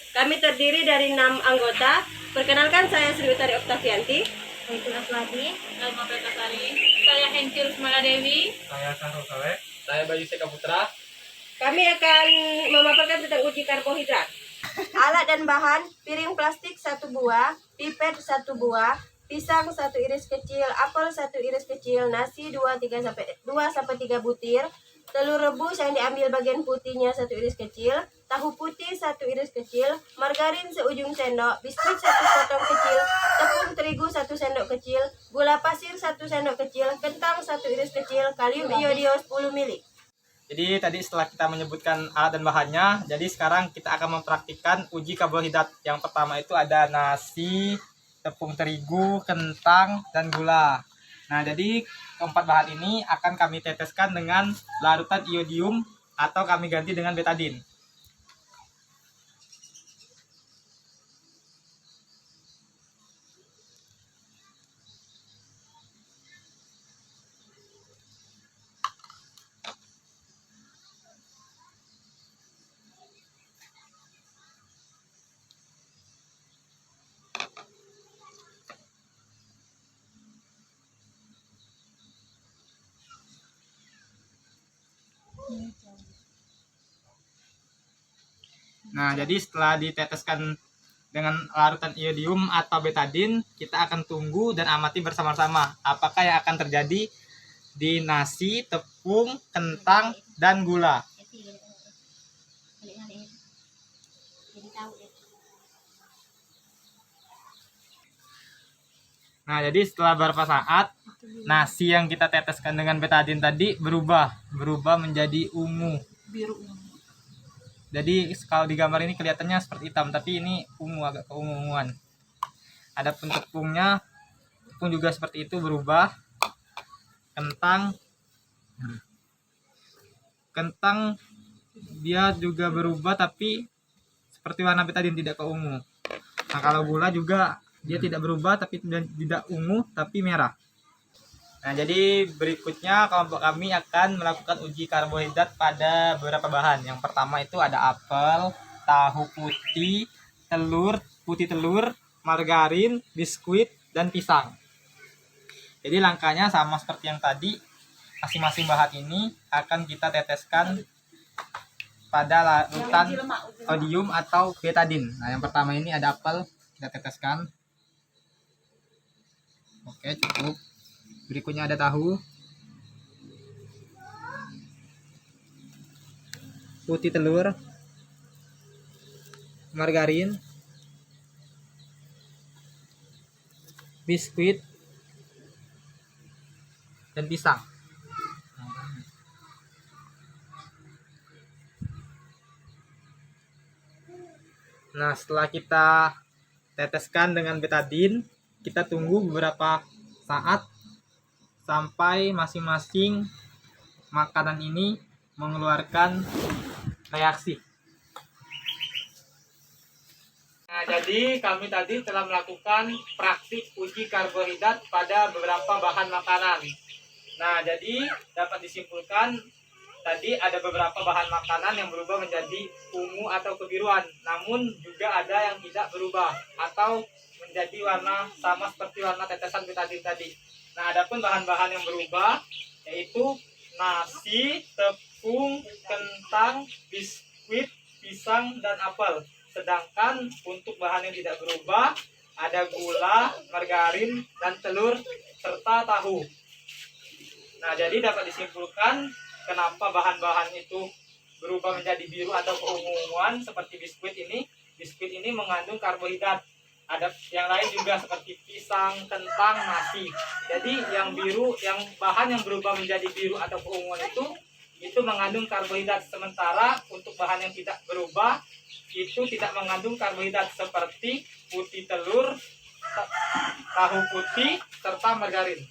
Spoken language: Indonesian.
Kami terdiri dari 6 anggota. Perkenalkan, saya Sri Utari Oktavianti. Itu Aswadi. Saya Mapeta Sari. Saya Hencil Semala Dewi. Saya Sahrul Saleh. Saya Bayu Seka Putra. Kami akan memaparkan tentang uji karbohidrat. Alat dan bahan: piring plastik 1 buah, pipet 1 buah, pisang 1 iris kecil, apel 1 iris kecil, nasi 2-3 butir, telur rebus yang diambil bagian putihnya 1 iris kecil, tahu putih 1 iris kecil, margarin seujung sendok, biskuit 1 potong kecil, tepung terigu 1 sendok kecil, gula pasir 1 sendok kecil, kentang 1 iris kecil, kalium iodio 10 ml. Jadi tadi setelah kita menyebutkan alat dan bahannya, jadi sekarang kita akan mempraktikkan uji karbohidrat. Yang pertama itu ada nasi, tepung terigu, kentang, dan gula. Nah, jadi keempat bahan ini akan kami teteskan dengan larutan iodium atau kami ganti dengan betadin. Nah, jadi setelah diteteskan dengan larutan iodium atau betadin, kita akan tunggu dan amati bersama-sama apakah yang akan terjadi di nasi, tepung, kentang, dan gula. Nah, jadi setelah beberapa saat, nasi yang kita teteskan dengan betadin tadi berubah menjadi ungu. Biru ungu. Jadi kalau di gambar ini kelihatannya seperti hitam, tapi ini ungu, agak keunguan. Ada tepungnya, tepung juga seperti itu berubah. Kentang dia juga berubah, tapi seperti warna betadin, tidak ke ungu. Nah, kalau gula juga dia tidak berubah, tapi tidak ungu, tapi merah. Nah, jadi berikutnya kelompok kami akan melakukan uji karbohidrat pada beberapa bahan. Yang pertama itu ada apel, tahu putih, telur, margarin, biskuit, dan pisang. Jadi langkahnya sama seperti yang tadi. Masing-masing bahan ini akan kita teteskan pada larutan iodium atau betadin. Nah, yang pertama ini ada apel, kita teteskan. Oke, cukup. Berikutnya ada tahu, putih telur, margarin, biskuit, dan pisang. Nah, setelah kita teteskan dengan betadin, kita tunggu beberapa saat sampai masing-masing makanan ini mengeluarkan reaksi. Nah, jadi kami tadi telah melakukan praktik uji karbohidrat pada beberapa bahan makanan. Nah, jadi dapat disimpulkan tadi ada beberapa bahan makanan yang berubah menjadi ungu atau kebiruan, namun juga ada yang tidak berubah atau menjadi warna sama seperti warna tetesan betadin tadi. Nah, adapun bahan-bahan yang berubah yaitu nasi, tepung, kentang, biskuit, pisang, dan apel. Sedangkan untuk bahan yang tidak berubah ada gula, margarin, dan telur, serta tahu. Nah, jadi dapat disimpulkan kenapa bahan-bahan itu berubah menjadi biru atau keunguan seperti biskuit ini. Biskuit ini mengandung karbohidrat. Ada yang lain juga seperti pisang, kentang, nasi. Jadi yang biru, yang bahan yang berubah menjadi biru atau keunguan itu mengandung karbohidrat. Sementara untuk bahan yang tidak berubah itu tidak mengandung karbohidrat seperti putih telur, tahu putih, serta margarin.